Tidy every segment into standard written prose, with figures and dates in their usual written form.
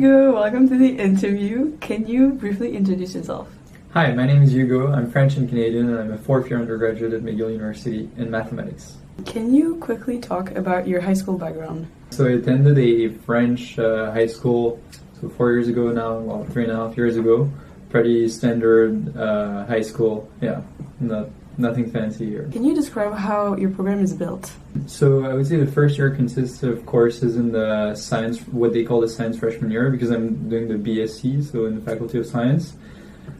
Hugo, welcome to the interview. Can you briefly introduce yourself? Hi, my name is Hugo. I'm French and Canadian, and I'm a fourth-year undergraduate at McGill University in mathematics. Can you quickly talk about your high school background? So I attended a French high school 4 years ago now, well, 3.5 years ago. Pretty standard high school. Yeah, nothing fancy here. Can you describe how your program is built? So I would say the first year consists of courses in the science, what they call the science freshman year, because I'm doing the BSc, so in the Faculty of Science.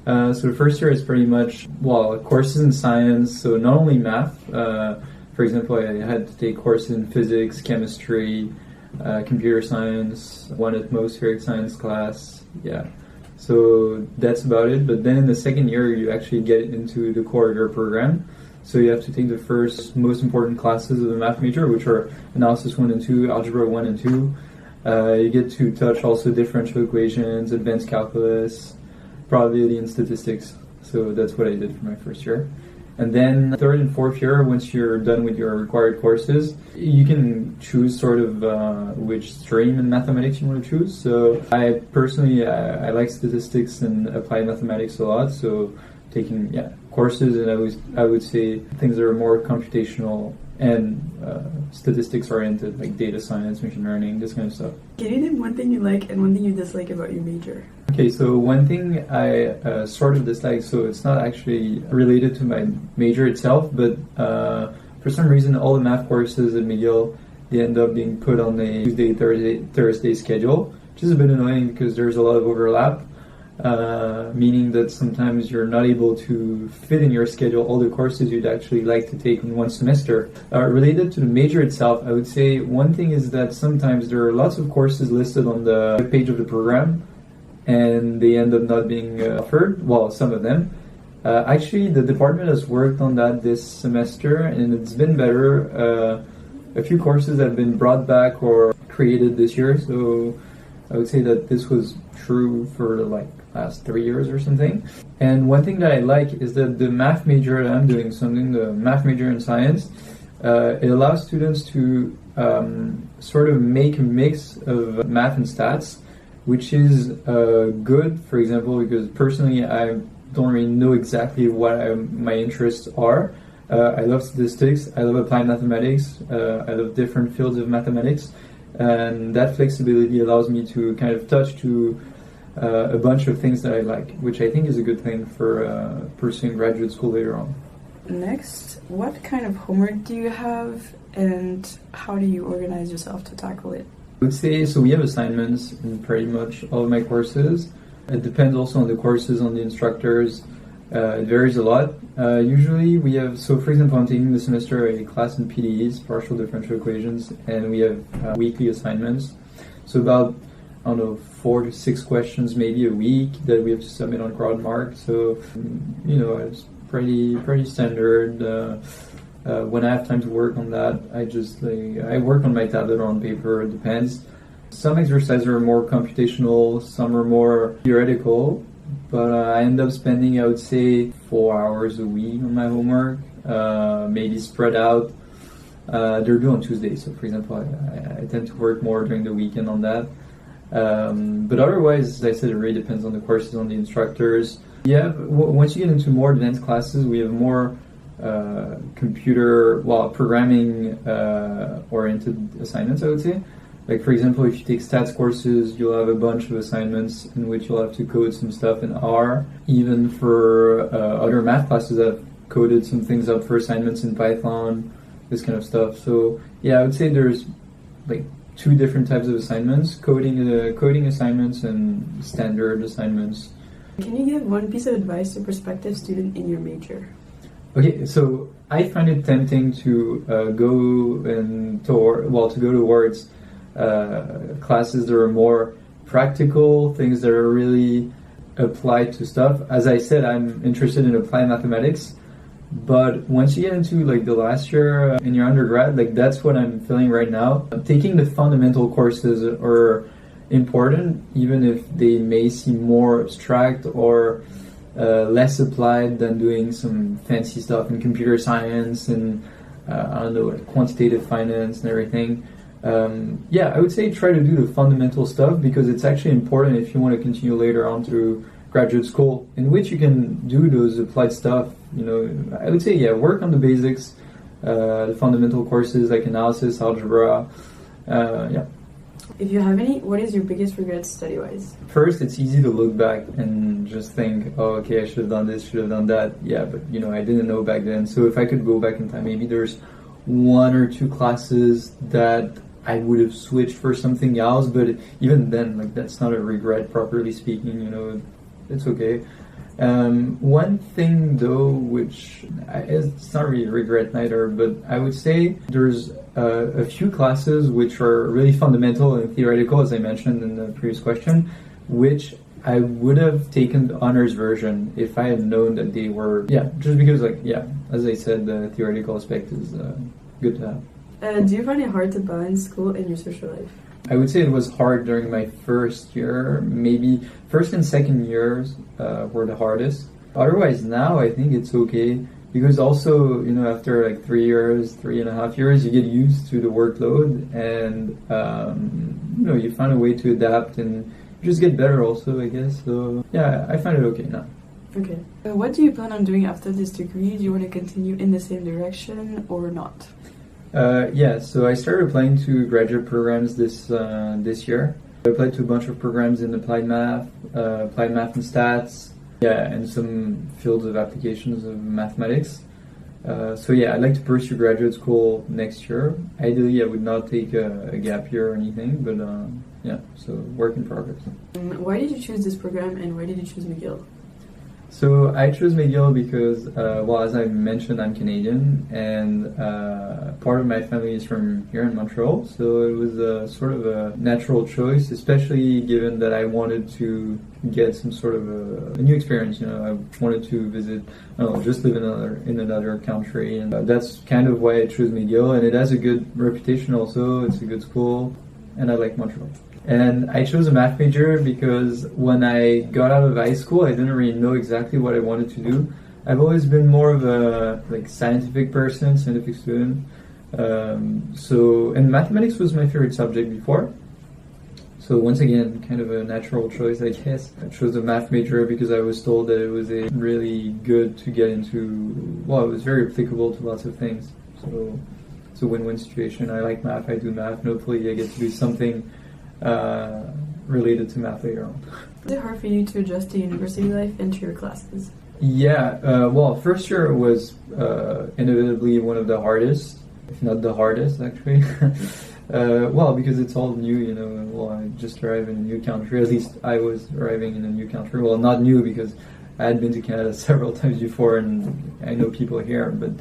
So the first year is pretty much, courses in science, so not only math. For example, I had to take courses in physics, chemistry, computer science, one atmospheric science class, yeah. So that's about it. But then in the second year, you actually get into the core of your program. So you have to take the first most important classes of the math major, which are analysis 1 and 2, algebra 1 and 2. You get to touch also differential equations, advanced calculus, probability and statistics. So that's what I did for my first year. And then third and fourth year, once you're done with your required courses, you can choose sort of which stream in mathematics you want to choose. So I personally, I like statistics and applied mathematics a lot. So taking courses, and I would say things that are more computational and statistics oriented, like data science, machine learning, this kind of stuff. Can you name one thing you like and one thing you dislike about your major? Okay, so one thing I sort of dislike, so it's not actually related to my major itself, but for some reason all the math courses at McGill, they end up being put on a Tuesday, Thursday schedule, which is a bit annoying because there's a lot of overlap, meaning that sometimes you're not able to fit in your schedule all the courses you'd actually like to take in one semester. Related to the major itself, I would say one thing is that sometimes there are lots of courses listed on the page of the program, and they end up not being offered, well, some of them. Actually, the department has worked on that this semester, and it's been better. A few courses have been brought back or created this year, so I would say that this was true for the last 3 years or something. And one thing that I like is that the math major that I'm doing, so I'm doing the math major in science, it allows students to sort of make a mix of math and stats, which is good, for example, because personally I don't really know exactly what my interests are. I love statistics, I love applied mathematics, I love different fields of mathematics, and that flexibility allows me to kind of touch to a bunch of things that I like, which I think is a good thing for pursuing graduate school later on. Next, what kind of homework do you have, and how do you organize yourself to tackle it? I would say, so we have assignments in pretty much all of my courses. It depends also on the courses, on the instructors. It varies a lot. Usually we have, so for example, I'm taking this semester a class in PDEs, partial differential equations, and we have weekly assignments. So about, 4 to 6 questions maybe a week that we have to submit on CrowdMark. So, it's pretty standard. When I have time to work on that, I work on my tablet or on paper, it depends. Some exercises are more computational, some are more theoretical, but I end up spending, I would say, 4 hours a week on my homework, maybe spread out. They're due on Tuesday, so for example, I tend to work more during the weekend on that. But otherwise, as I said, it really depends on the courses, on the instructors. Once you get into more advanced classes, we have more programming oriented assignments, I would say. Like, for example, if you take stats courses, you'll have a bunch of assignments in which you'll have to code some stuff in R. Even for other math classes, I've coded some things up for assignments in Python, this kind of stuff. So I would say there's 2 different types of assignments, coding assignments and standard assignments. Can you give one piece of advice to a prospective student in your major? Okay, so I find it tempting to go towards classes that are more practical, things that are really applied to stuff. As I said, I'm interested in applied mathematics, but once you get into the last year in your undergrad, that's what I'm feeling right now. Taking the fundamental courses are important, even if they may seem more abstract or less applied than doing some fancy stuff in computer science and quantitative finance and everything. Yeah, I would say try to do the fundamental stuff because it's actually important if you want to continue later on through graduate school, in which you can do those applied stuff. You know, I would say, yeah, work on the basics, the fundamental courses like analysis, algebra. Yeah. If you have any, what is your biggest regret study-wise? First, it's easy to look back and just think, oh, okay, I should have done this, should have done that. Yeah, but you know, I didn't know back then. So if I could go back in time, maybe there's one or two classes that I would have switched for something else. But even then, like that's not a regret, properly speaking. You know, it's okay. One thing though, which it's not really a regret neither, but I would say there's a few classes which are really fundamental and theoretical, as I mentioned in the previous question, which I would have taken the honors version if I had known that they were, yeah, just because like, yeah, as I said, the theoretical aspect is good to have. Do you find it hard to balance school and your social life? I would say it was hard during my first year. Maybe first and second years were the hardest. Otherwise, now I think it's okay because also, you know, after like 3.5 years, you get used to the workload and, you know, you find a way to adapt and just get better also, I guess. So, yeah, I find it okay now. Okay. What do you plan on doing after this degree? Do you want to continue in the same direction or not? Yeah, so I started applying to graduate programs this year. I applied to a bunch of programs in applied math and stats, yeah, and some fields of applications of mathematics. So yeah, I'd like to pursue graduate school next year. Ideally, I would not take a gap year or anything, but yeah, so work in progress. Why did you choose this program and why did you choose McGill? So I chose McGill because, well, as I mentioned, I'm Canadian, and part of my family is from here in Montreal, so it was a sort of a natural choice, especially given that I wanted to get some sort of a new experience. You know, I wanted to visit, I don't know, just live in another country, and that's kind of why I chose McGill, and it has a good reputation also. It's a good school, and I like Montreal. And I chose a math major because when I got out of high school, I didn't really know exactly what I wanted to do. I've always been more of a like scientific person, scientific student. And mathematics was my favorite subject before. So once again, kind of a natural choice, I guess. I chose a math major because I was told that it was a really good to get into. Well, it was very applicable to lots of things. So it's a win-win situation. I like math, I do math, and hopefully I get to do something related to math later on. Is it hard for you to adjust to university life and to your classes? Yeah, well, first year was inevitably one of the hardest, if not the hardest actually. Well, because it's all new, you know, well, I just arrived in a new country, at least I was arriving in a new country. Well, not new because I had been to Canada several times before and I know people here, but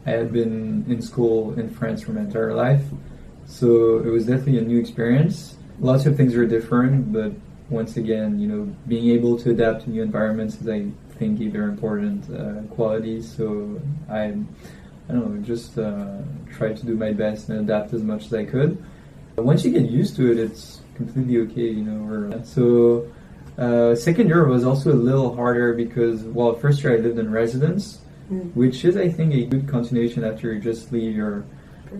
I had been in school in France for my entire life. So it was definitely a new experience. Lots of things are different, but once again, you know, being able to adapt to new environments is, I think, a very important quality. So I don't know, just try to do my best and adapt as much as I could. But once you get used to it, it's completely okay, you know. So second year was also a little harder because, well, first year I lived in residence, which is, I think, a good continuation after you just leave your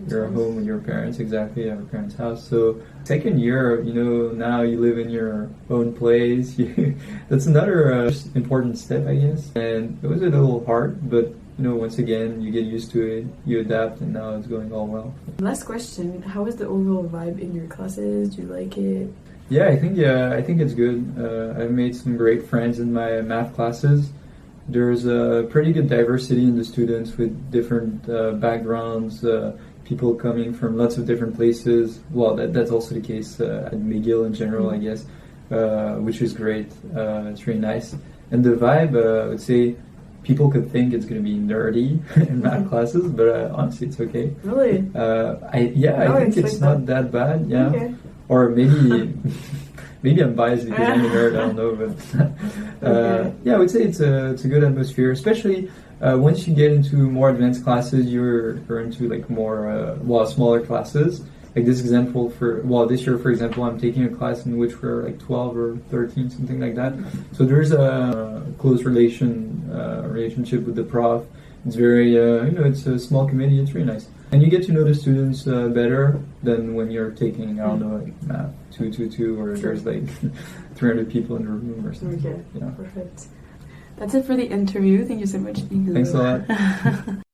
home with your parents, exactly, at your parents' house. So second year, you know, now you live in your own place. That's another important step, I guess. And it was a little hard, but you know, once again, you get used to it, you adapt, and now it's going all well. Last question: how is the overall vibe in your classes? Do you like it? Yeah, I think it's good. I've made some great friends in my math classes. There's a pretty good diversity in the students with different backgrounds. People coming from lots of different places. Well, that's also the case at McGill in general, I guess, which is great. It's really nice. And the vibe, I would say, people could think it's going to be nerdy in math classes, but honestly, it's okay. Really? I think it's not that bad. Yeah, okay. Or maybe I'm biased because I'm a nerd. I don't know, but yeah, I would say it's a good atmosphere, especially. Once you get into more advanced classes, you're into like more, smaller classes. Like this year, for example, I'm taking a class in which we're like 12 or 13, something like that. So there's a close relationship with the prof. it's very, it's a small committee. It's really nice. And you get to know the students better than when you're taking, I don't know, like math 222 or there's like 300 people in the room or something. Okay, perfect. That's it for the interview. Thank you so much, Igor. Thanks a lot.